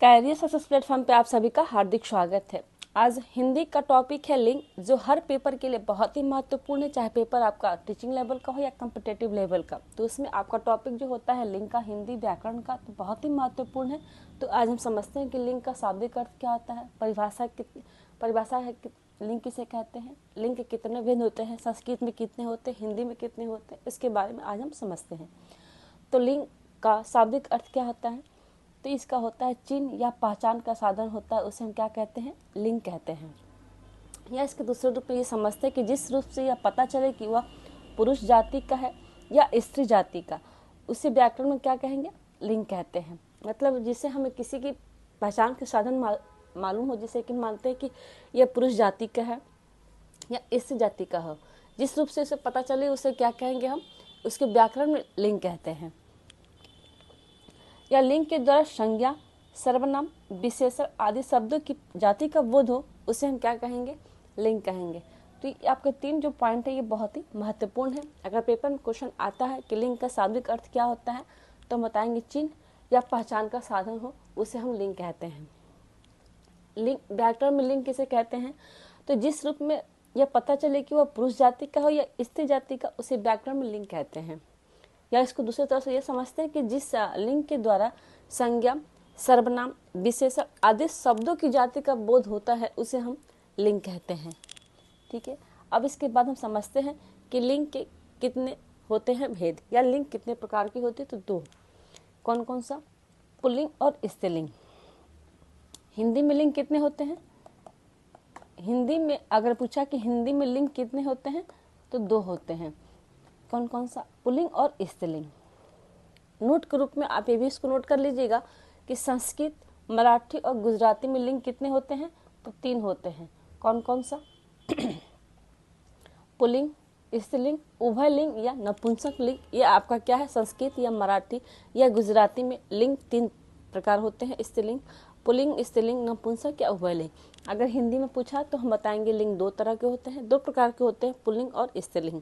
Career success platform पे आप सभी का हार्दिक स्वागत है। आज हिंदी का टॉपिक है लिंक, जो हर पेपर के लिए बहुत ही महत्वपूर्ण है, चाहे पेपर आपका टीचिंग लेवल का हो या कॉम्पिटिटिव लेवल का। तो उसमें आपका टॉपिक जो होता है लिंक का, हिंदी व्याकरण का, तो बहुत ही महत्वपूर्ण है। तो आज हम समझते हैं कि लिंक का शाब्दिक अर्थ क्या होता है, परिभाषा है लिंक किसे कहते हैं, लिंक के कितने भेद होते हैं, संस्कृत में कितने होते हैं, हिंदी में कितने होते हैं, इसके बारे में आज हम समझते हैं। तो लिंक का शाब्दिक अर्थ क्या होता है, तो इसका होता है चिन्ह या पहचान का साधन होता है, उसे हम क्या कहते हैं, लिंग कहते हैं। या इसके दूसरे रूप में ये समझते हैं कि जिस रूप से यह पता चले कि वह पुरुष जाति का है या स्त्री जाति का, उसे व्याकरण में क्या कहेंगे, लिंग कहते हैं। मतलब जिसे हमें किसी की पहचान के साधन मालूम हो, जिसे कि मानते हैं कि यह पुरुष जाति का है या स्त्री जाति का हो, जिस रूप से उसे पता चले उसे क्या कहेंगे हम, उसके व्याकरण में लिंग कहते हैं। या लिंग के द्वारा संज्ञा, सर्वनाम, विशेषण आदि शब्दों की जाति का बोध हो, उसे हम क्या कहेंगे, लिंग कहेंगे। तो ये आपके तीन जो पॉइंट है ये बहुत ही महत्वपूर्ण है। अगर पेपर में क्वेश्चन आता है कि लिंग का शाब्दिक अर्थ क्या होता है, तो हम बताएंगे चिन्ह या पहचान का साधन हो, उसे हम लिंग कहते हैं। लिंग व्याकरण में लिंग किसे कहते हैं, तो जिस रूप में यह पता चले कि वह पुरुष जाति का हो या स्त्री जाति का, उसे व्याकरण में लिंग कहते हैं। या इसको दूसरी तरह से ये समझते हैं कि जिस लिंग के द्वारा संज्ञा, सर्वनाम, विशेषण आदि शब्दों की जाति का बोध होता है, उसे हम लिंग कहते हैं। ठीक है। अब इसके बाद हम समझते हैं कि लिंग के कितने होते हैं भेद, या लिंग कितने प्रकार की होती है, तो दो। कौन कौन सा, पुल्लिंग और स्त्रीलिंग। हिंदी में लिंग कितने होते हैं, हिंदी में अगर पूछा कि हिंदी में लिंग कितने होते हैं, तो दो होते हैं। कौन कौन सा, पुल्लिंग और स्त्रीलिंग। नोट के रूप में आप ये भी इसको नोट कर लीजिएगा कि संस्कृत, मराठी और गुजराती में लिंग कितने होते हैं, तो तीन होते हैं। कौन कौन सा, पुल्लिंग, स्त्रीलिंग, उभय लिंग या नपुंसक लिंग। ये आपका क्या है, संस्कृत या मराठी या गुजराती में लिंग तीन प्रकार होते हैं, स्त्रीलिंग, पुल्लिंग, स्त्रीलिंग, नपुंसक या उभय लिंग। अगर हिंदी में पूछा तो हम बताएंगे लिंग दो तरह के होते हैं, दो प्रकार के होते हैं, पुल्लिंग और स्त्रीलिंग।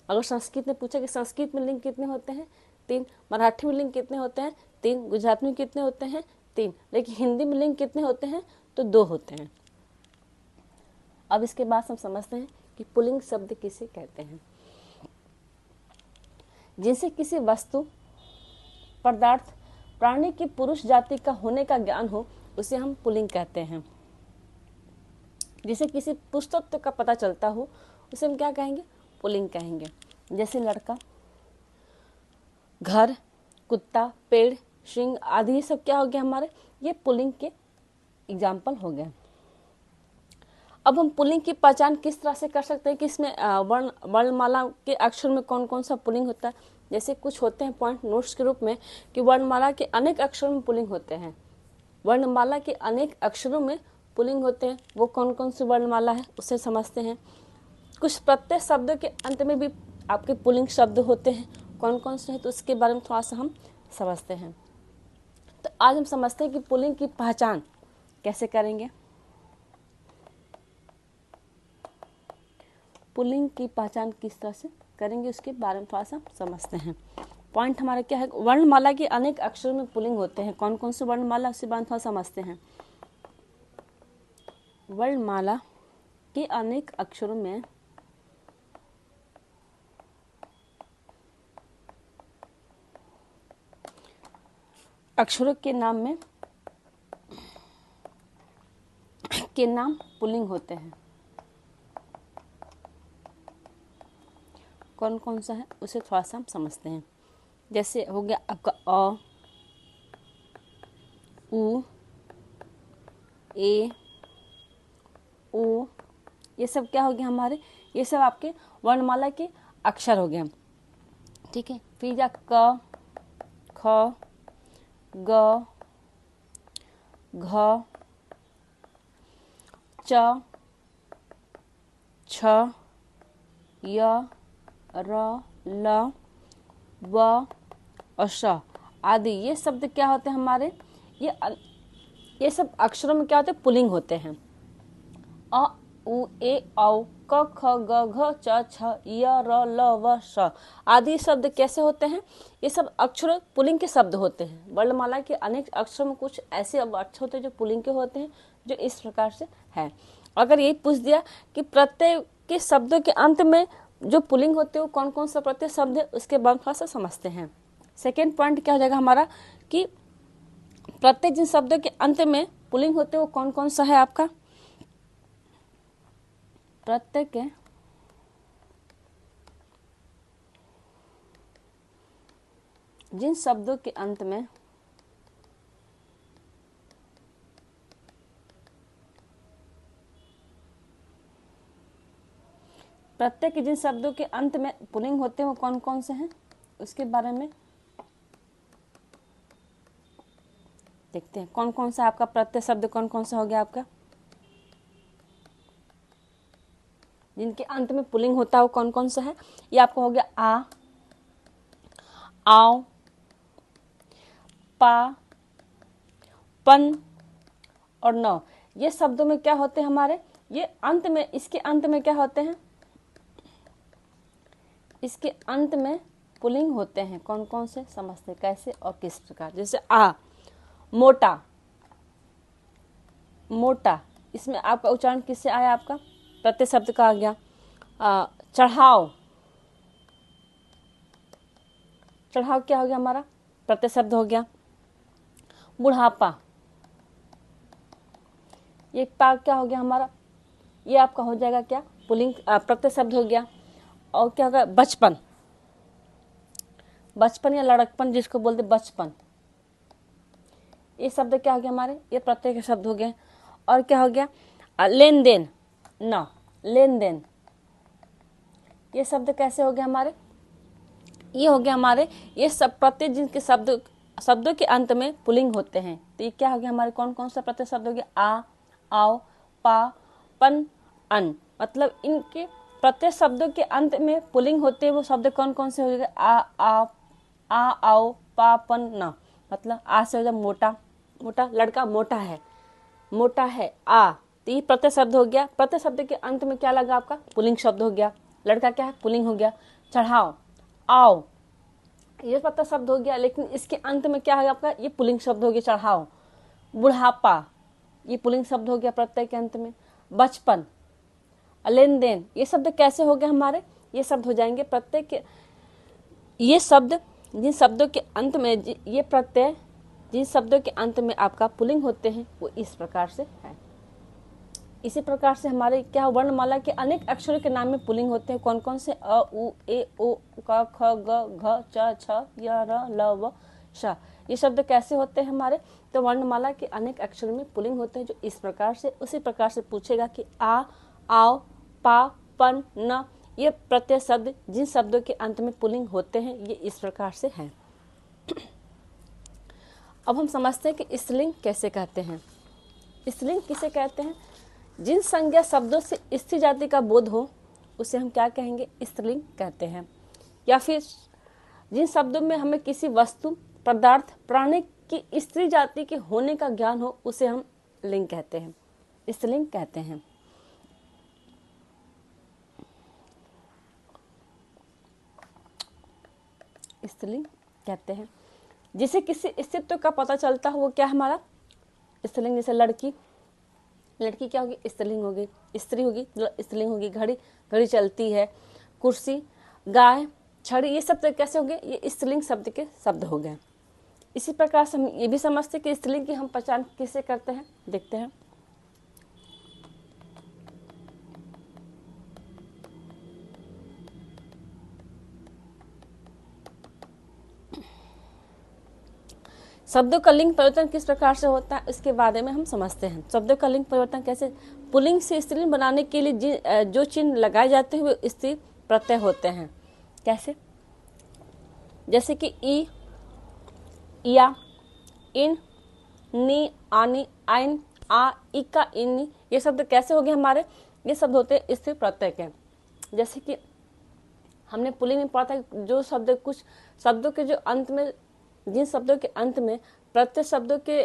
अगर संस्कृत ने पूछा कि संस्कृत में लिंग कितने होते हैं, तीन, मराठी में लिंग कितने होते हैं, तीन, गुजराती में कितने होते हैं, तीन, लेकिन हिंदी में लिंग कितने होते हैं, तो दो होते हैं। अब इसके बाद हम समझते हैं कि पुल्लिंग शब्द किसे कहते हैं। जिनसे किसी वस्तु, पदार्थ, प्राणी की पुरुष जाति का होने का ज्ञान हो, उसे हम पुल्लिंग कहते हैं। जिसे किसी पुरुषत्व का पता चलता हो, उसे हम क्या कहेंगे, पुल्लिंग कहेंगे। जैसे लड़का, घर, कुत्ता, पेड़, सिंह आदि, ये सब क्या हो गया हमारे, ये पुल्लिंग के एग्जाम्पल हो गए। अब हम पुल्लिंग की पहचान किस तरह से कर सकते हैं कि इसमें वर्णमाला के अक्षर में कौन कौन सा पुल्लिंग होता है। जैसे कुछ होते हैं पॉइंट नोट्स के रूप में कि वर्णमाला के अनेक अक्षरों में पुल्लिंग होते हैं। वर्णमाला के अनेक अक्षरों में पुल्लिंग होते हैं, वो कौन कौन सी वर्णमाला है उसे समझते हैं। कुछ प्रत्यय शब्दों के अंत में भी आपके पुल्लिंग शब्द होते हैं, कौन कौन से हैं, तो उसके बारे में थोड़ा सा हम समझते हैं। तो आज हम समझते हैं कि पुल्लिंग की पहचान कैसे करेंगे। पुल्लिंग की पहचान किस तरह से करेंगे, उसके बारे में थोड़ा सा समझते हैं। पॉइंट हमारा क्या है, वर्णमाला के अनेक अक्षरों में पुल्लिंग होते हैं, कौन कौन से वर्णमाला, उसके बारे में थोड़ा समझते हैं। वर्णमाला के अनेक अक्षरों में अक्षरों के नाम में के नाम पुल्लिंग होते हैं। कौन कौन सा है उसे थोड़ा सा हम समझते हैं। जैसे हो गया आपका अ, उ, ए, ओ, ये सब क्या हो गया हमारे, ये सब आपके वर्णमाला के अक्षर हो गए। ठीक है। फिर जा क, ख, ग, घ, च, छ, य, र, ल, व और श आदि, ये शब्द क्या होते हैं हमारे, ये सब अक्षरों में क्या होते हैं, पुल्लिंग होते हैं। अ उ ए औ क ख ग घ च छ य र ल व श आदि शब्द कैसे होते हैं? ये सब अक्षर पुल्लिंग के शब्द होते हैं। वर्णमाला के अनेक अक्षरों में कुछ ऐसे अक्षर होते हैं जो पुल्लिंग के होते हैं, जो इस प्रकार से है। अगर यही पूछ दिया कि प्रत्यय के शब्दों के अंत में जो पुल्लिंग होते हैं वो कौन कौन सा प्रत्यय शब्द है, उसके बाद थोड़ा सा समझते हैं। सेकेंड पॉइंट क्या हो जाएगा हमारा कि प्रत्यय जिन शब्दों के अंत में पुल्लिंग होते हैं वो कौन कौन सा है आपका? प्रत्यय के जिन शब्दों के अंत में प्रत्यय के जिन शब्दों के अंत में पुल्लिंग होते हैं वो कौन कौन से हैं, उसके बारे में देखते हैं। कौन कौन सा आपका प्रत्यय शब्द कौन कौन सा हो गया आपका? जिनके अंत में पुल्लिंग होता है वो कौन कौन सा है? ये आपका हो गया आ, आओ, पा, पन और न। ये शब्दों में क्या होते हैं हमारे? ये अंत में, इसके अंत में क्या होते हैं? इसके अंत में पुल्लिंग होते हैं। कौन कौन से समझते हैं, कैसे और किस प्रकार? जैसे आ, मोटा, मोटा, इसमें आपका उच्चारण किससे आया? आपका प्रत्यय शब्द का आ गया। चढ़ाओ, चढ़ाओ क्या हो गया हमारा? प्रत्यय शब्द हो गया। बुढ़ापा, ये पा क्या हो गया हमारा? ये आपका हो जाएगा क्या? पुल्लिंग प्रत्यय शब्द हो गया। और क्या होगा? बचपन, बचपन या लड़कपन जिसको बोलते बचपन, ये शब्द क्या हो गया हमारे? ये प्रत्यय के शब्द हो गए। और क्या हो गया? लेन देन, न, लेन देन, ये शब्द कैसे हो गया हमारे? ये हो गया हमारे, ये सब प्रत्यय जिनके शब्दों के अंत में पुल्लिंग होते हैं। तो ये क्या हो गया हमारे? कौन कौन सा प्रत्यय शब्द हो गया? आ, आओ, पा, पन, अन। मतलब इनके प्रत्यय शब्दों के अंत में पुल्लिंग होते हैं वो शब्द कौन कौन से हो गए? आ, आओ, पा, पन, न। मतलब आ से हो जाए मोटा, मोटा, लड़का मोटा है, मोटा है, आ, तो ये प्रत्यय शब्द हो गया। प्रत्यय शब्द के अंत में क्या लगा आपका? पुल्लिंग शब्द हो गया। लड़का क्या है? पुल्लिंग हो गया। चढ़ाओ, आओ, ये प्रत्यय शब्द हो गया, लेकिन इसके अंत में क्या है आपका? ये पुल्लिंग शब्द हो गया, चढ़ाओ। बुढ़ापा, ये पुल्लिंग शब्द हो गया प्रत्यय के अंत में। बचपन, लेन देन, ये शब्द कैसे हो गए हमारे? ये शब्द हो जाएंगे प्रत्यय के, ये शब्द जिन शब्दों के अंत में, ये प्रत्यय जिन शब्दों के अंत में आपका पुल्लिंग होते हैं वो इस प्रकार से है। इसी प्रकार से हमारे क्या वर्णमाला के अनेक अक्षरों के नाम में पुल्लिंग होते हैं। कौन कौन से? अ, उ, ए, ओ, क, ख, ग, घ, च, छ, य, र, ल, व, श। ये शब्द कैसे होते हैं हमारे? तो वर्णमाला के अनेक अक्षरों में पुल्लिंग होते हैं, जो इस प्रकार से। उसी प्रकार से पूछेगा कि आ, आओ, पा, पन, न, ये प्रत्यय शब्द जिन शब्दों के अंत में पुल्लिंग होते हैं ये इस प्रकार से हैं। अब हम समझते हैं कि स्त्रीलिंग कैसे कहते हैं। स्त्रीलिंग किसे कहते हैं? जिन संज्ञा शब्दों से स्त्री जाति का बोध हो उसे हम क्या कहेंगे? स्त्रीलिंग कहते हैं। या फिर जिन शब्दों में हमें किसी वस्तु, पदार्थ, प्राणी की स्त्री जाति के होने का ज्ञान हो उसे हम लिंग कहते हैं, स्त्रीलिंग कहते हैं। स्त्रीलिंग कहते हैं जिसे किसी अस्तित्व का पता चलता हो वो क्या हमारा? स्त्रीलिंग। जैसे लड़की, लड़की क्या होगी? स्त्रीलिंग होगी। स्त्री होगी, स्त्रीलिंग होगी। घड़ी, घड़ी चलती है। कुर्सी, गाय, छड़ी, ये सब कैसे हो गए? ये स्त्रीलिंग शब्द के शब्द हो गए। इसी प्रकार से हम ये भी समझते हैं कि स्त्रीलिंग की हम पहचान किसे करते हैं, देखते हैं। शब्दों का लिंग परिवर्तन किस प्रकार से होता है इसके बारे में हम समझते हैं। शब्दों का लिंग परिवर्तन कैसे? पुल्लिंग से स्त्रीलिंग बनाने के लिए जो चिन्ह लगाए जाते हैं वो स्त्री प्रत्यय होते हैं। कैसे? जैसे कि ई, या, इन, नी, आनी, आइन, आ, इका, इन्नी, ये शब्द कैसे हो गए हमारे? ये शब्द होते हैं स्त्री प्रत्यय के। जैसे कि हमने पुल्लिंग में पढ़ा था, जो शब्द, कुछ शब्दों के जो अंत में, जिन शब्दों के अंत में प्रत्यय शब्दों के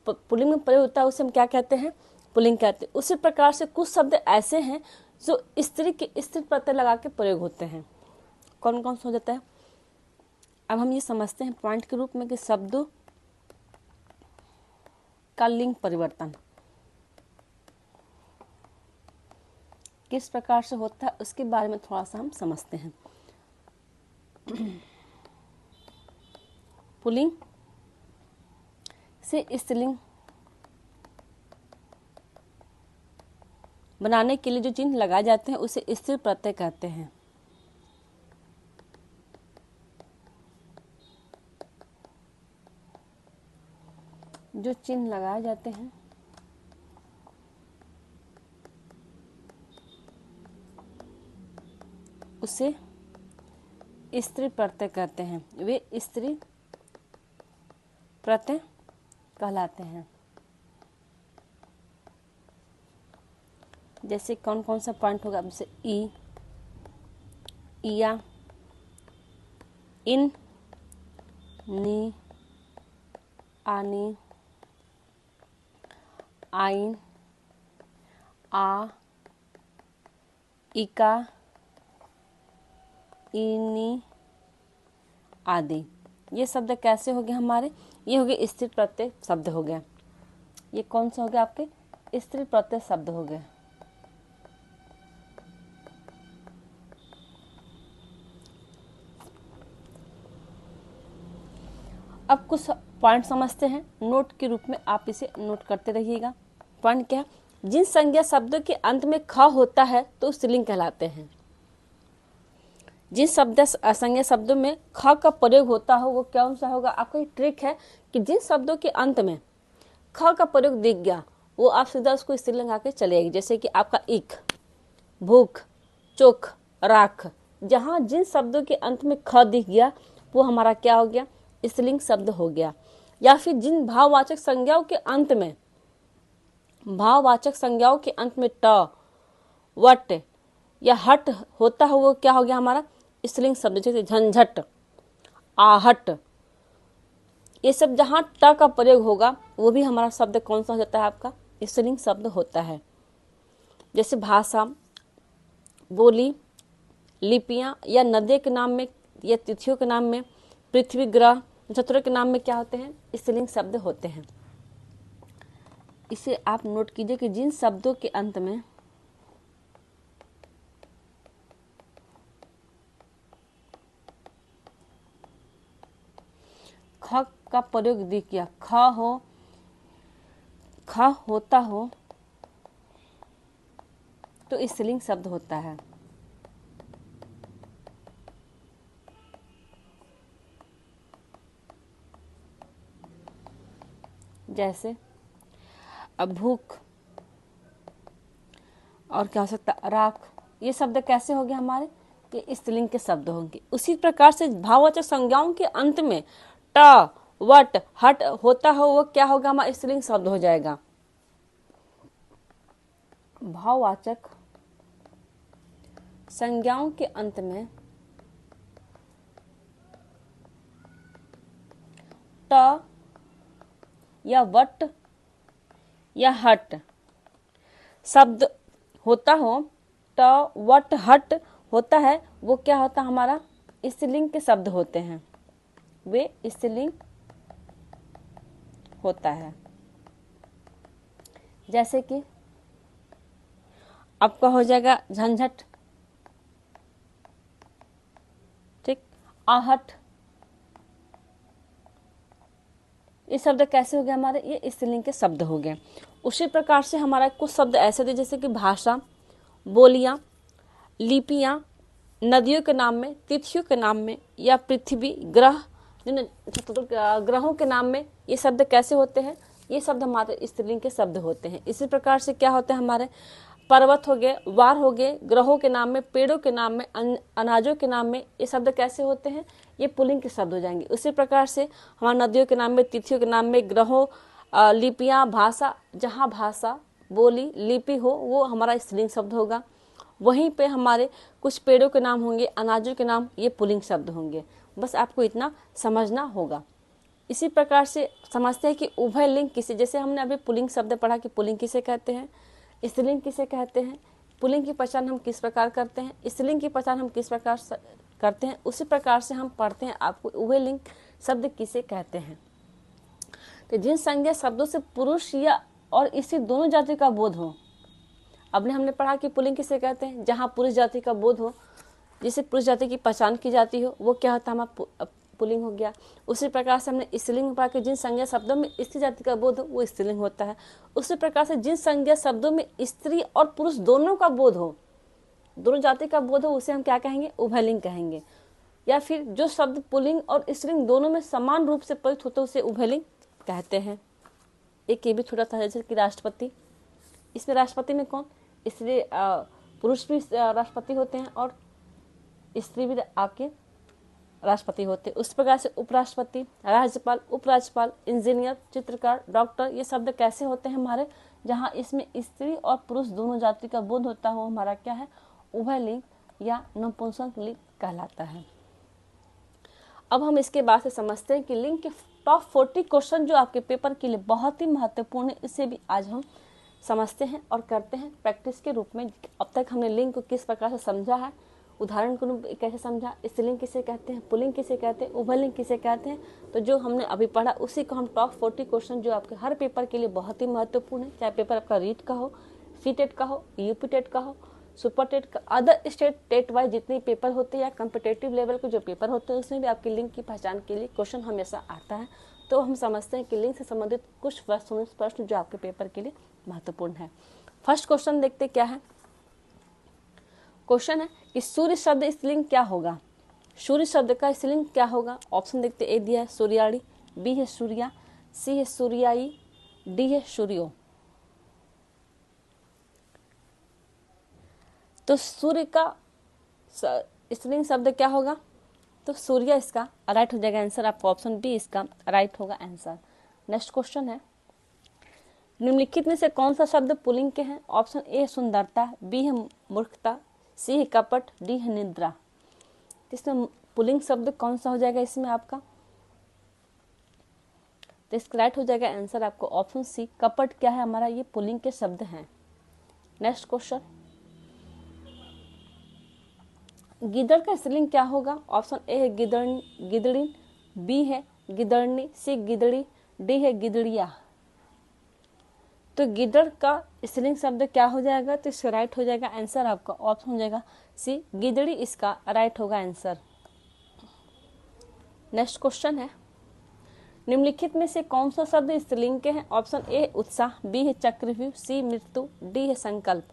पुल्लिंग में प्रयोग होता है उसे हम क्या कहते हैं? पुल्लिंग कहते हैं। उसी प्रकार से कुछ शब्द ऐसे हैं जो स्त्री के स्त्री प्रत्यय लगा के प्रयोग होते हैं। कौन कौन सा हो जाता है? अब हम ये समझते हैं पॉइंट के रूप में कि शब्दों का लिंग परिवर्तन किस प्रकार से होता है, उसके बारे में थोड़ा सा हम समझते हैं। पुल्लिंग से स्त्रीलिंग बनाने के लिए जो चिन्ह लगाए जाते हैं उसे स्त्री प्रत्यय कहते हैं। जो चिन्ह लगाए जाते हैं उसे स्त्री प्रत्यय कहते हैं। वे स्त्री प्रत्यय कहलाते हैं। जैसे कौन कौन सा पॉइंट होगा? जैसे ई, इया, इन, नी, आनी, आइन, आ, इका, इनी आदि। ये शब्द कैसे हो गए हमारे? ये हो गए स्त्री प्रत्यय शब्द हो गए। ये कौन सा हो गया? आपके स्त्री प्रत्यय शब्द हो गए। अब कुछ पॉइंट समझते हैं, नोट के रूप में आप इसे नोट करते रहिएगा। पॉइंट क्या है? जिन संज्ञा शब्दों के अंत में ख होता है तो स्त्रीलिंग कहलाते हैं। जिन संज्ञा शब्दों में ख का प्रयोग होता हो वो कौन सा होगा? आपका ये ट्रिक है कि जिन शब्दों के अंत में ख का प्रयोग दिख गया वो आप सीधा उसको स्त्रीलिंग आके चलेगी। जैसे कि आपका इक, भूख, चोख, राख, जहाँ जिन शब्दों के अंत में ख दिख गया वो हमारा क्या हो गया? स्त्रीलिंग शब्द हो गया। या फिर जिन भाववाचक संज्ञाओं के अंत में ट, वट या हट होता है वो क्या हो गया हमारा? स्त्रीलिंग शब्द। जैसे झंझट, आहट, ये सब जहाँ ट का प्रयोग होगा वो भी हमारा शब्द कौन सा हो जाता है? आपका स्त्रीलिंग शब्द होता है। जैसे भाषा, बोली, लिपियां या नदियों के नाम में या तिथियों के नाम में, पृथ्वी, ग्रह, नक्षत्रों के नाम में क्या होते हैं? स्त्रीलिंग शब्द होते हैं। इसे आप नोट कीजिए कि जिन शब्दों के अंत में ख का प्रयोग दिख गया, ख होता हो तो स्त्रीलिंग शब्द होता है। जैसे अब भूख और क्या हो सकता है? राख, ये शब्द कैसे हो गए हमारे? ये स्त्रीलिंग के शब्द होंगे। उसी प्रकार से भाववाचक संज्ञाओं के अंत में ट, वट, हट होता हो वो क्या होगा? हमारा स्त्रीलिंग शब्द हो जाएगा। भाववाचक संज्ञाओं के अंत में ट या वट या हट शब्द होता हो, ट, वट, हट होता है वो क्या होता है? हमारा स्त्रीलिंग के शब्द होते हैं। वे स्त्रीलिंग होता है। जैसे कि आपका हो जाएगा झंझट, ठीक, आहट, ये शब्द कैसे हो गए हमारे? ये स्त्रीलिंग के शब्द हो गए। उसी प्रकार से हमारा कुछ शब्द ऐसे थे जैसे कि भाषा, बोलियां, लिपियां, नदियों के नाम में, तिथियों के नाम में या पृथ्वी, ग्रह, ग्रहों के नाम में, ये शब्द कैसे होते हैं? ये शब्द हमारे स्त्रीलिंग के शब्द होते हैं। इसी प्रकार से क्या होता है हमारे? पर्वत हो गए, वार हो गए, ग्रहों के नाम में, पेड़ों के नाम में, अनाजों के नाम में, ये शब्द कैसे होते हैं? ये पुल्लिंग के शब्द हो जाएंगे। उसी प्रकार से हमारे नदियों के नाम में, तिथियों के नाम में, ग्रहों, लिपियां, भाषा, जहाँ भाषा, बोली, लिपि हो वो हमारा स्त्रीलिंग शब्द होगा। वहीं पे हमारे कुछ पेड़ों के नाम होंगे, अनाजों के नाम, ये पुल्लिंग शब्द होंगे। बस आपको इतना समझना होगा। इसी प्रकार से समझते हैं कि उभय लिंग किसे, जैसे हमने अभी पुल्लिंग शब्द पढ़ा कि पुल्लिंग किसे कहते हैं, स्त्रीलिंग किसे कहते हैं, पुल्लिंग की पहचान हम किस प्रकार करते हैं, स्त्रीलिंग की पहचान हम किस प्रकार करते हैं, उसी प्रकार से हम पढ़ते हैं आपको उभय लिंग शब्द किसे कहते हैं। तो जिन संज्ञा शब्दों से पुरुष या और स्त्री दोनों जाति का बोध हो, अबने हमने पढ़ा कि पुल्लिंग किसे कहते हैं, जहाँ पुरुष जाति का बोध हो, जिसे पुरुष जाति की पहचान की जाती हो, वो क्या होता है, हमारा पुल्लिंग हो गया। उसी प्रकार से हमने स्त्रीलिंग में पढ़ा कि जिन संज्ञा शब्दों में स्त्री जाति का बोध हो वो स्त्रीलिंग होता है। उसी प्रकार से जिन संज्ञा शब्दों में स्त्री और पुरुष दोनों का बोध हो, दोनों जाति का बोध हो, उसे हम क्या कहेंगे, उभयलिंग कहेंगे। या फिर जो शब्द पुल्लिंग और स्त्रीलिंग दोनों में समान रूप से प्रयुक्त होते उसे उभयलिंग कहते हैं। एक ये भी छोटा था जैसे कि राष्ट्रपति, इसमें राष्ट्रपति में कौन, इसलिए पुरुष भी राष्ट्रपति होते हैं और स्त्री भी आपके राष्ट्रपति होते हैं। उस प्रकार से उपराष्ट्रपति, राज्यपाल, उपराज्यपाल, इंजीनियर, चित्रकार, डॉक्टर, ये शब्द कैसे होते हैं हमारे, जहाँ इसमें स्त्री और पुरुष दोनों जाति का बोध होता है, वो हमारा क्या है, उभयलिंग या नपुंसक लिंग कहलाता है। अब हम इसके बाद से समझते हैं कि लिंग के टॉप 40 क्वेश्चन जो आपके पेपर के लिए बहुत ही महत्वपूर्ण है, इसे भी आज हम समझते हैं और करते हैं प्रैक्टिस के रूप में। अब तक हमने लिंग को किस प्रकार से समझा है, उदाहरण के रूप में कैसे समझा, स्त्रीलिंग किसे कहते हैं, पुल्लिंग किसे कहते हैं, उभयलिंग किसे कहते हैं, तो जो हमने अभी पढ़ा उसी को हम टॉप 40 क्वेश्चन जो आपके हर पेपर के लिए बहुत ही महत्वपूर्ण है, चाहे पेपर आपका रीट का हो, सीटेट का हो, यूपी टेट का हो, सुपर टेट का, अदर स्टेट टेट वाइज जितने पेपर होते हैं या कम्पिटेटिव लेवल के जो पेपर होते हैं उसमें भी आपकी लिंग की पहचान के लिए क्वेश्चन हमेशा आता है। तो हम समझते हैं कि लिंग से संबंधित कुछ प्रश्न जो आपके पेपर के लिए महत्वपूर्ण है। फर्स्ट क्वेश्चन देखते क्या है। क्वेश्चन है कि सूर्य शब्द स्त्रीलिंग क्या होगा, सूर्य शब्द का स्त्रीलिंग क्या होगा। ऑप्शन देखते ए दिया है सूर्याड़ी, बी है सूर्या, सी है सूर्याई, डी है सूर्यो। तो सूर्य का स्त्रीलिंग शब्द क्या होगा, तो सूर्य इसका राइट हो जाएगा आंसर, आपका ऑप्शन बी इसका राइट होगा आंसर। नेक्स्ट क्वेश्चन है निम्नलिखित में से कौन सा शब्द पुल्लिंग के हैं। ऑप्शन ए है सुंदरता, बी है मूर्खता, सी है कपट, डी है निद्रा। इसमें पुल्लिंग शब्द कौन सा हो जाएगा इसमें आपका, तो इसका राइट हो जाएगा आंसर आपको ऑप्शन सी कपट क्या है हमारा, ये पुल्लिंग के शब्द हैं। नेक्स्ट क्वेश्चन गिदड़ का स्त्रीलिंग क्या होगा। ऑप्शन ए है गिदड़िन, बी है गिदड़नी, सी गिदड़ी, डी है गिदड़िया। तो गिदड़ का स्त्रीलिंग शब्द क्या हो जाएगा, तो इसका राइट हो जाएगा आंसर आपका ऑप्शन हो जाएगा सी गिदड़ी, इसका राइट होगा आंसर। नेक्स्ट क्वेश्चन है निम्नलिखित में से कौन सा शब्द स्त्रीलिंग के हैं। ऑप्शन ए उत्साह, बी है चक्रव्यूह, सी मृत्यु, डी है संकल्प।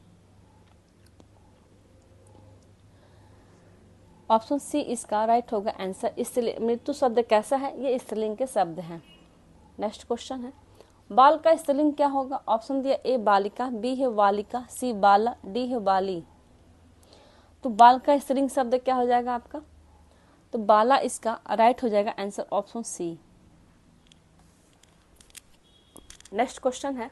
ऑप्शन सी इसका राइट होगा आंसर। इसलिए मृत्यु शब्द कैसा है, ये स्त्रीलिंग के शब्द हैं। नेक्स्ट क्वेश्चन है बाल का स्त्रीलिंग क्या होगा। ऑप्शन दिया ए बालिका, बी है वालिका, सी बाला, डी है बाली। तो बाल का स्त्रीलिंग शब्द क्या हो जाएगा आपका, तो बाला इसका राइट हो जाएगा answer option C. Next question है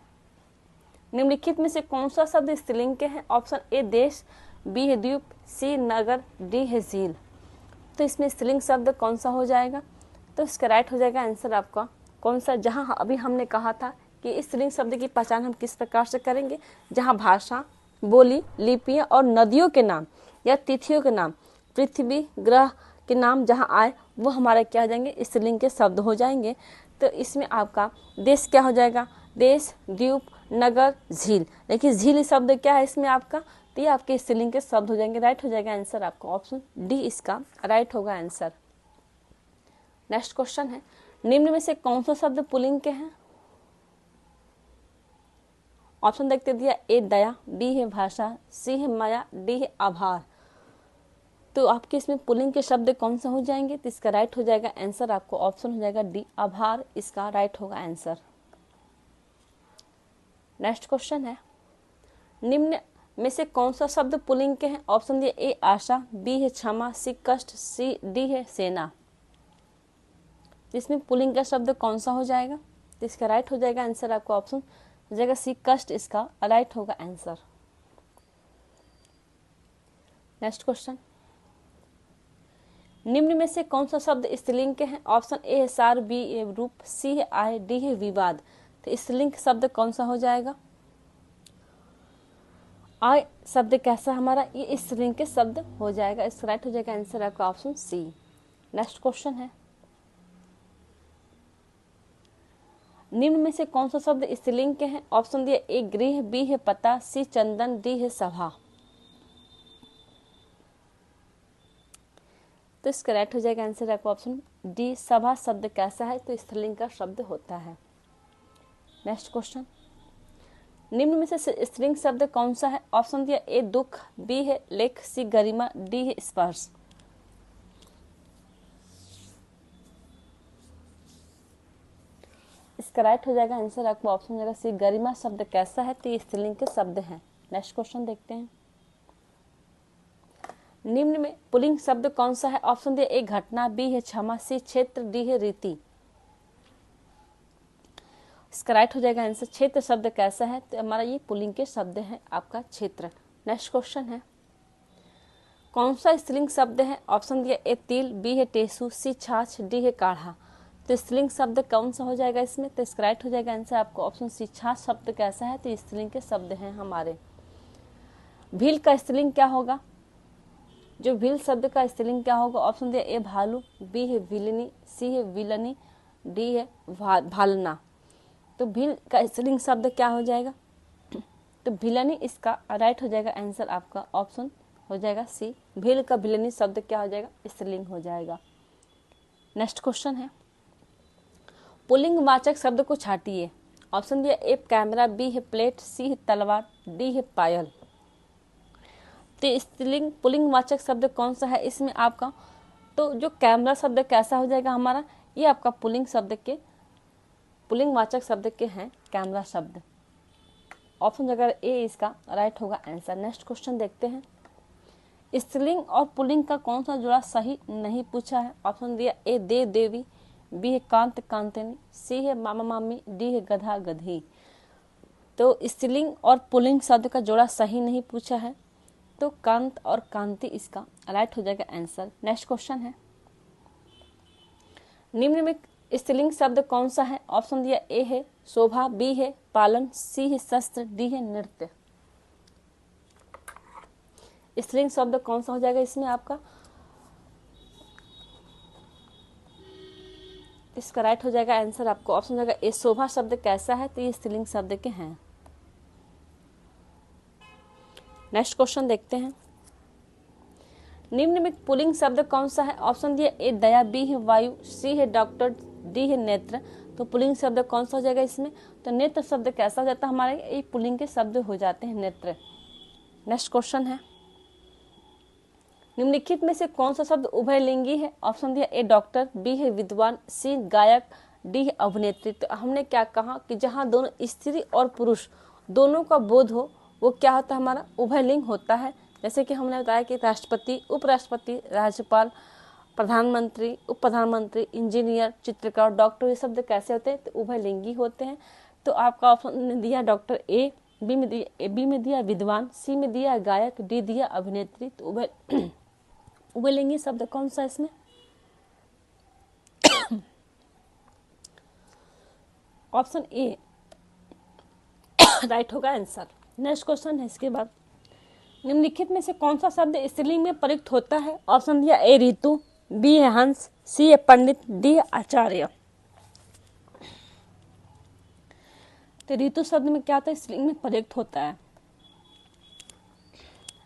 निम्नलिखित में से कौन सा शब्द स्त्रीलिंग के हैं। ऑप्शन ए देश, बी है द्वीप, सी नगर, डी है झील। तो इसमें स्त्रीलिंग शब्द कौन सा हो जाएगा, तो इसका राइट हो जाएगा आंसर आपका कौन सा, जहां अभी हमने कहा था कि स्त्रीलिंग शब्द की पहचान हम किस प्रकार से करेंगे, जहां भाषा, बोली, लिपियां और नदियों के नाम या तिथियों के नाम, पृथ्वी ग्रह के नाम जहां आए वो हमारे क्या हो जाएंगे, स्त्रीलिंग के शब्द हो जाएंगे। तो इसमें आपका देश क्या हो जाएगा, देश, द्वीप, नगर, झील। देखिए झील शब्द क्या है इसमें आपका, तो ये आपके स्त्रीलिंग के शब्द हो जाएंगे। राइट हो जाएगा आंसर आपका ऑप्शन डी इसका राइट होगा आंसर। नेक्स्ट क्वेश्चन है निम्न में से कौन सा शब्द पुल्लिंग के हैं। ऑप्शन देखते दिया ए दया, बी है भाषा, सी है माया, डी है आभार। तो आपके इसमें पुल्लिंग के शब्द कौन सा हो जाएंगे, तो इसका राइट हो जाएगा आंसर आपको ऑप्शन हो जाएगा डी आभार, इसका राइट होगा आंसर। नेक्स्ट क्वेश्चन है निम्न में से कौन सा शब्द पुल्लिंग के हैं। ऑप्शन दिया ए आशा, बी है क्षमा, सी कष्ट, सी डी है सेना। इसमें पुल्लिंग का शब्द कौन सा हो जाएगा, तो इसका राइट हो जाएगा आंसर आपको ऑप्शन हो जाएगा सी कष्ट, इसका राइट होगा आंसर। नेक्स्ट क्वेश्चन निम्न में से कौन सा शब्द स्त्रीलिंग के हैं? ऑप्शन ए है सार, बी है रूप, सी है आय, डी है विवाद। तो स्त्रीलिंग शब्द कौन सा हो जाएगा? आय शब्द कैसा हमारा? ये स्त्रीलिंग के शब्द हो जाएगा। इसका राइट हो जाएगा आंसर आपका ऑप्शन सी। नेक्स्ट क्वेश्चन है, निम्न में से कौन सा शब्द स्त्रीलिंग के हैं? ऑप्शन दिया ए गृह, बी है पता, सी चंदन, डी है सभा। तो इसका राइट हो जाएगा आंसर आपका ऑप्शन डी, सभा शब्द कैसा है? तो स्त्रीलिंग का शब्द होता है। नेक्स्ट क्वेश्चन, निम्न में से स्त्रीलिंग शब्द कौन सा है? ऑप्शन दिया ए दुख, बी है लेख, सी गरिमा, डी है स्पर्श। इसका राइट हो जाएगा आंसर आपको ऑप्शन हो जाएगा सी, गरिमा शब्द कैसा है? तो ये स्त्रीलिंग के शब्द हैं। नेक्स्ट क्वेश्चन देखते हैं, निम्न में पुल्लिंग शब्द कौन सा है? ऑप्शन दिया ए घटना, बी है क्षमा, सी क्षेत्र, डी है रीति। इसका राइट हो जाएगा आंसर क्षेत्र शब्द कैसा है? तो हमारा ये पुल्लिंग के शब्द हैं आपका क्षेत्र। नेक्स्ट क्वेश्चन है, कौन सा स्त्रीलिंग शब्द है? ऑप्शन दिया ए तिल, बी है टेसु, सी छाछ, डी है काढ़ा। तो स्त्रीलिंग शब्द कौन सा हो जाएगा इसमें? तो इसका राइट हो जाएगा आंसर आपको ऑप्शन सी, छाछ शब्द कैसा है? तो स्त्रीलिंग के शब्द हैं हमारे। भील का स्त्रीलिंग क्या होगा? जो भील शब्द का स्त्रीलिंग क्या होगा? ऑप्शन दिया ए भालू, बी है विलनी, सी है विलनी, डी है भालना। तो भील का स्त्रीलिंग शब्द क्या हो जाएगा? तो भिलनी इसका राइट हो जाएगा आंसर आपका ऑप्शन हो जाएगा सी, भील का भिलनी शब्द क्या हो जाएगा? स्त्रीलिंग हो जाएगा। नेक्स्ट क्वेश्चन है, पुल्लिंग वाचक शब्द को छाटिए। ऑप्शन दिया ए कैमरा, बी है प्लेट, सी है तलवार, डी है पायल। तो स्त्रीलिंग पुल्लिंग वाचक शब्द कौन सा है इसमें आपका? तो जो कैमरा शब्द कैसा हो जाएगा हमारा? ये आपका पुल्लिंग शब्द के पुल्लिंग वाचक शब्द के हैं कैमरा शब्द। ऑप्शन अगर ए इसका राइट होगा आंसर। नेक्स्ट क्वेश्चन देखते हैं, स्त्रीलिंग और पुल्लिंग का कौन सा जोड़ा सही नहीं पूछा है? ऑप्शन दिया ए देव देवी, बी है कांत कांतनी, सी है मामा मामी, डी है गधा गधी। तो स्त्रीलिंग और पुल्लिंग शब्द का जोड़ा सही नहीं पूछा है, तो कांत और कांति इसका राइट हो जाएगा आंसर। नेक्स्ट क्वेश्चन है, निम्न में स्त्रीलिंग शब्द कौन सा है? ऑप्शन दिया ए है शोभा, बी है पालन, सी है शस्त्र, डी है नृत्य। स्त्रीलिंग शब्द कौन सा हो जाएगा इसमें आपका? इसका राइट हो जाएगा आंसर आपको ऑप्शन हो जाएगा ए शोभा शब्द कैसा है? तो ये स्त्रीलिंग शब्द के हैं। नेक्स्ट क्वेश्चन देखते हैं, निम्न में पुल्लिंग शब्द कौन सा है? ऑप्शन दिया ए दया, बी है वायु, सी है डॉक्टर, डी है नेत्र। तो पुल्लिंग शब्द कौन सा हो जाएगा इसमें? तो नेत्र शब्द कैसा हो जाता है हमारे? ये पुल्लिंग के शब्द हो जाते हैं नेत्र। नेक्स्ट क्वेश्चन है, निम्नलिखित में से कौन सा शब्द उभयलिंगी है? ऑप्शन दिया ए डॉक्टर, बी है विद्वान, सी गायक, डी है अभिनेत्री। तो हमने क्या कहा कि जहाँ दोनों स्त्री और पुरुष दोनों का बोध हो वो क्या होता है हमारा? उभयलिंग होता है। जैसे कि हमने बताया कि राष्ट्रपति, उपराष्ट्रपति, राज्यपाल, प्रधानमंत्री, उप प्रधानमंत्री, इंजीनियर, चित्रकार, डॉक्टर, ये शब्द कैसे होते हैं? तो उभयलिंगी होते हैं। तो आपका ऑप्शन दिया डॉक्टर ए, बी में दिया विद्वान, सी में दिया गायक, डी दिया अभिनेत्री। तो उभयलिंगी शब्द कौन सा इसमें? ऑप्शन ए राइट होगा आंसर। नेक्स्ट क्वेश्चन है इसके बाद, निम्नलिखित में से कौन सा शब्द स्त्रीलिंग में प्रयुक्त होता है? ऑप्शन दिया ए ऋतु, बी है हंस, सी है पंडित, डी है आचार्य। तो ऋतु शब्द में क्या होता है? स्त्रीलिंग में प्रयुक्त होता है।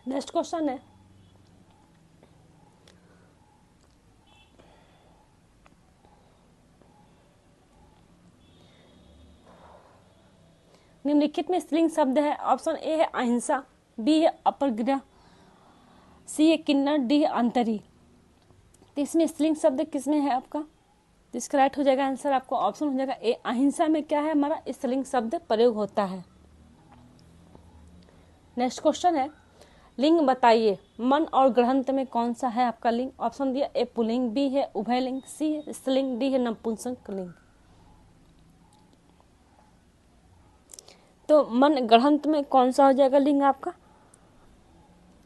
नेक्स्ट क्वेश्चन है, निम्नलिखित में स्त्रीलिंग शब्द है। ऑप्शन ए है अहिंसा, बी है अपरग्रह, सी है किन्नर, डी है अंतरी। तो इसमें स्त्रीलिंग शब्द किसमें है आपका? इसका राइट हो जाएगा आंसर आपको ऑप्शन हो जाएगा ए अहिंसा में क्या है हमारा? स्त्रीलिंग शब्द प्रयोग होता है। नेक्स्ट क्वेश्चन है, लिंग बताइए, मन और ग्रहंत में कौन सा है आपका लिंग? ऑप्शन दिया ए पुल्लिंग, बी है उभयलिंग, सी है स्त्रीलिंग, डी है नपुंसक लिंग। तो मन ग्रहंत में कौन सा हो जाएगा लिंग आपका?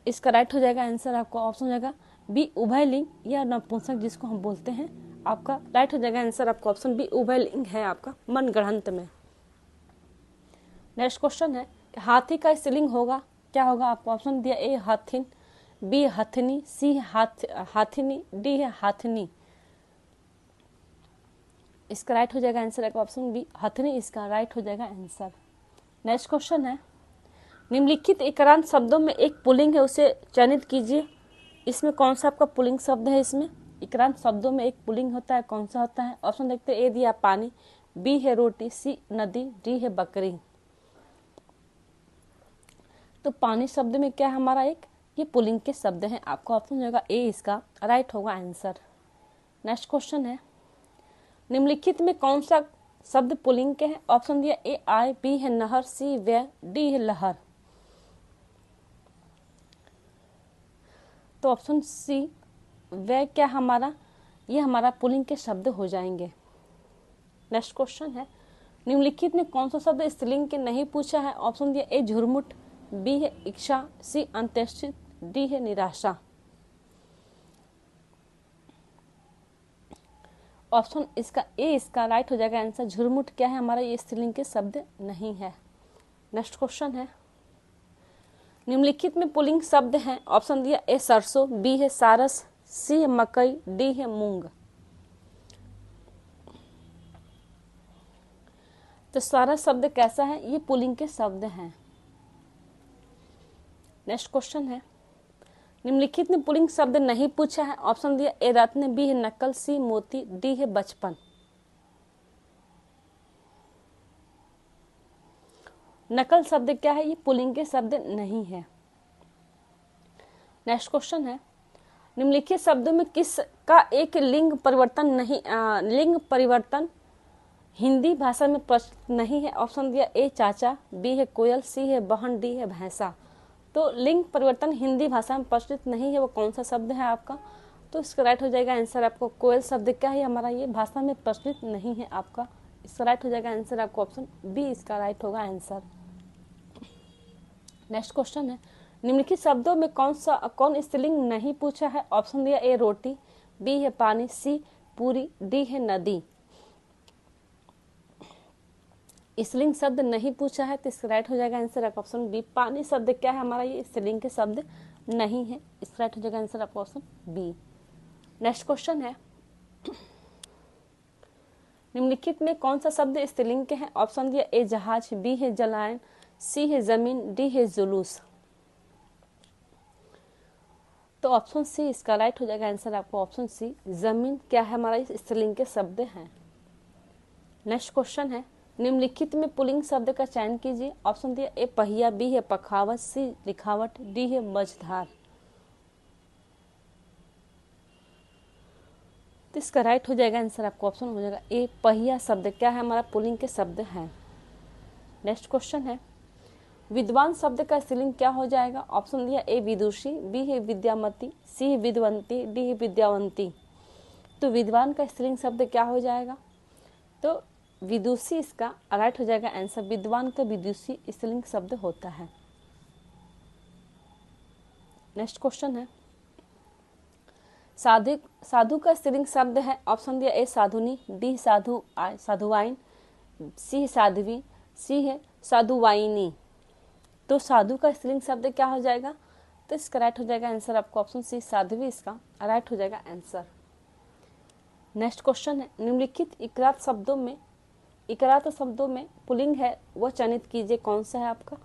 इसका राइट हो जाएगा आंसर आपको ऑप्शन हो जाएगा बी उभयलिंग या नपुंसक जिसको हम बोलते हैं। आपका राइट हो जाएगा आंसर आपका ऑप्शन बी उभयलिंग है आपका मनगढ़ंत में। नेक्स्ट क्वेश्चन है हाथी का स्त्रीलिंग होगा क्या होगा? आपको ऑप्शन दिया ए हाथिन, बी हथनी, सी हाथिनी, डी है हाथनी। इसका राइट हो जाएगा आंसर आपका ऑप्शन बी हथनी, इसका राइट हो जाएगा आंसर। नेक्स्ट क्वेश्चन है निम्नलिखित एकारांत शब्दों में एक पुल्लिंग है उसे चयनित कीजिए। इसमें कौन सा आपका पुल्लिंग शब्द है? इसमें एकारांत शब्दों में एक पुल्लिंग होता है, कौन सा होता है? ऑप्शन देखते हैं, ए दिया पानी, बी है रोटी, सी नदी, डी है बकरी। तो पानी शब्द में क्या है हमारा एक ये पुल्लिंग के शब्द हैं। आपका ऑप्शन होगा ए, इसका राइट होगा आंसर। नेक्स्ट क्वेश्चन है निम्नलिखित में कौन सा शब्द पुल्लिंग के हैं? ऑप्शन दिया ए आय, बी है नहर, सी व्यय, डी है लहर। तो ऑप्शन सी व्यय क्या हमारा ये हमारा पुल्लिंग के शब्द हो जाएंगे। नेक्स्ट क्वेश्चन है निम्नलिखित में कौन सा शब्द स्त्रीलिंग के नहीं पूछा है? ऑप्शन दिया ए झुरमुट, बी है इच्छा, सी अंत्येष्टि, डी है निराशा। ऑप्शन इसका ए, इसका राइट हो जाएगा आंसर। झुरमुट क्या है हमारा ये स्त्रीलिंग के शब्द नहीं है। नेक्स्ट क्वेश्चन है निम्नलिखित में पुल्लिंग शब्द हैं। ऑप्शन दिया ए सरसों, बी है सारस, सी है मकई, डी है मूंग। तो सारस शब्द कैसा है? ये पुल्लिंग के शब्द हैं। नेक्स्ट क्वेश्चन है निम्नलिखित में पुल्लिंग शब्द नहीं पूछा है। ऑप्शन दिया ए रत्न, बी है नकल, सी मोती, डी है बचपन। नकल शब्द क्या है? ये पुल्लिंग के शब्द नहीं है। नेक्स्ट क्वेश्चन है निम्नलिखित शब्दों में किस का एक लिंग परिवर्तन नहीं लिंग परिवर्तन हिंदी भाषा में प्रचलित नहीं है? ऑप्शन दिया ए चाचा, बी है कोयल, सी है बहन, डी है भैंसा। तो लिंग परिवर्तन हिंदी भाषा में प्रचलित नहीं है, वो कौन सा शब्द है आपका? तो इसका राइट हो जाएगा आंसर आपको कोयल शब्द क्या है हमारा ये भाषा में प्रचलित नहीं है आपका। इसका राइट हो जाएगा आंसर आपको ऑप्शन बी, इसका राइट होगा आंसर। नेक्स्ट क्वेश्चन है निम्नलिखित शब्दों में कौन स्त्रीलिंग नहीं पूछा है? ऑप्शन दिया ए रोटी, बी है पानी, सी पूरी, डी है नदी। स्त्रीलिंग शब्द नहीं पूछा है तो इसका राइट हो जाएगा आंसर आपका ऑप्शन बी। पानी शब्द क्या है हमारा ये स्त्रीलिंग के शब्द नहीं है, इसका राइट हो जाएगा आंसर आपका ऑप्शन बी। नेक्स्ट क्वेश्चन है निम्नलिखित में कौन सा शब्द स्त्रीलिंग के हैं? ऑप्शन दिया ए जहाज, बी है जलायन, सी है जमीन, डी है जुलूस। तो ऑप्शन सी इसका राइट हो जाएगा आंसर आपको ऑप्शन सी। जमीन क्या है हमारा इस स्त्रीलिंग के शब्द हैं। नेक्स्ट क्वेश्चन है निम्नलिखित में पुल्लिंग शब्द का चयन कीजिए। ऑप्शन दिया ए पहिया, बी है पखावत, सी लिखावट, डी है मझधार। तो इसका राइट हो जाएगा आंसर आपको ऑप्शन हो जाएगा ए पहिया शब्द क्या है हमारा पुल्लिंग के शब्द हैं। नेक्स्ट क्वेश्चन है विद्वान शब्द का स्त्रीलिंग क्या हो जाएगा? ऑप्शन दिया ए विदुषी, बी है विद्यामती, सी है विद्वंती, डी है विद्यावंती। तो विद्वान का स्त्रीलिंग शब्द क्या हो जाएगा? तो विदुषी इसका राइट हो जाएगा आंसर। विद्वान का विदुषी स्त्रीलिंग शब्द होता है। नेक्स्ट क्वेश्चन है साधु का स्त्रीलिंग शब्द है। ऑप्शन दिया ए साधुनी, डी साधुवाइन, सी साध्वी, सी है साधुवाइनी। तो साधु का स्त्रीलिंग शब्द क्या हो जाएगा? तो इसका राइट हो जाएगा आंसर आपको ऑप्शन सी साध्वी, इसका राइट हो जाएगा आंसर। नेक्स्ट क्वेश्चन है निम्नलिखित इकरात शब्दों में पुल्लिंग है वह चयनित कीजिए, कौन सा है आपका?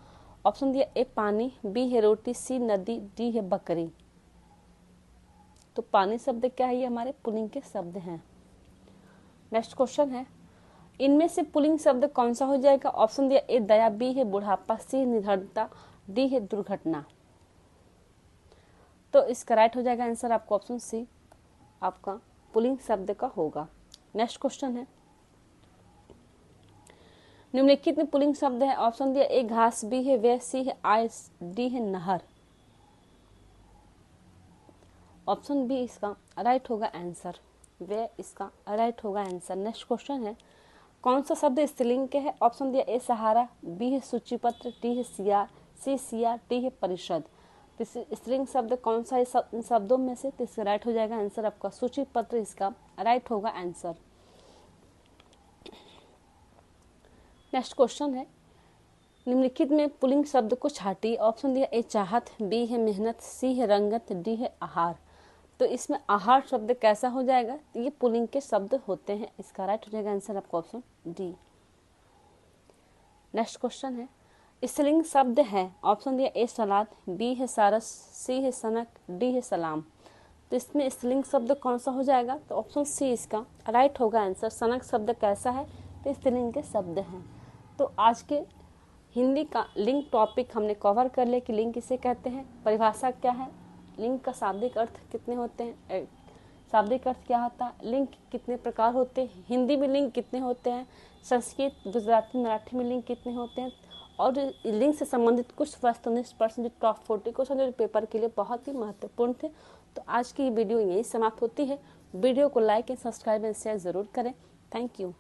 ऑप्शन दिया ए पानी, बी है रोटी, सी नदी, डी है बकरी। तो पानी शब्द क्या है? ये हमारे पुल्लिंग के शब्द हैं। नेक्स्ट क्वेश्चन है इनमें से पुल्लिंग शब्द कौन सा हो जाएगा? ऑप्शन दिया ए दया, बी है बुढ़ापा, सी निर्धनता, डी है दुर्घटना। तो इसका राइट हो जाएगा आंसर आपको ऑप्शन सी आपका पुल्लिंग शब्द का होगा। नेक्स्ट क्वेश्चन है निम्नलिखित में पुल्लिंग शब्द है। ऑप्शन दिया ए घास, बी है व्यय, सी है आय, डी है नहर। ऑप्शन बी इसका राइट होगा आंसर, व्यय इसका राइट होगा आंसर। नेक्स्ट क्वेश्चन है कौन सा शब्द स्त्रीलिंग के है? ऑप्शन दिया ए सहारा, बी है सूचीपत्र, डी है सियार, सी सियार, डी है परिषद। तो स्त्रीलिंग शब्द कौन सा है इन शब्दों में से? तो इसका राइट हो जाएगा आंसर आपका सूची पत्र, इसका राइट होगा आंसर। नेक्स्ट क्वेश्चन है, निम्नलिखित में पुल्लिंग शब्द को छाटिए। ऑप्शन दिया ए चाहत, बी है मेहनत, सी है रंगत, डी है आहार। तो इसमें आहार शब्द कैसा हो जाएगा? तो ये पुल्लिंग के शब्द होते हैं, इसका राइट हो जाएगा आंसर आपका ऑप्शन डी। नेक्स्ट क्वेश्चन है, स्त्रीलिंग शब्द है। ऑप्शन दिया ए सलाद, बी है सारस, सी है सनक, डी है सलाम। तो इसमें स्त्रीलिंग शब्द कौन सा हो जाएगा? तो ऑप्शन सी इसका राइट होगा आंसर। सनक शब्द कैसा है? तो स्त्रीलिंग के शब्द हैं। तो आज के हिंदी का लिंग टॉपिक हमने कवर कर लिया कि लिंग किसे कहते हैं, परिभाषा क्या है, लिंग का शाब्दिक अर्थ कितने होते हैं, शाब्दिक अर्थ क्या होता है, लिंग कितने प्रकार होते हैं, हिंदी में लिंग कितने होते हैं, संस्कृत गुजराती मराठी में लिंग कितने होते हैं, और लिंग से संबंधित कुछ वस्तुनिष्ठ प्रश्न जो टॉप 40 क्वेश्चन जो पेपर के लिए बहुत ही महत्वपूर्ण थे। तो आज की वीडियो यही समाप्त होती है। वीडियो को like and subscribe and share जरूर करें। Thank you.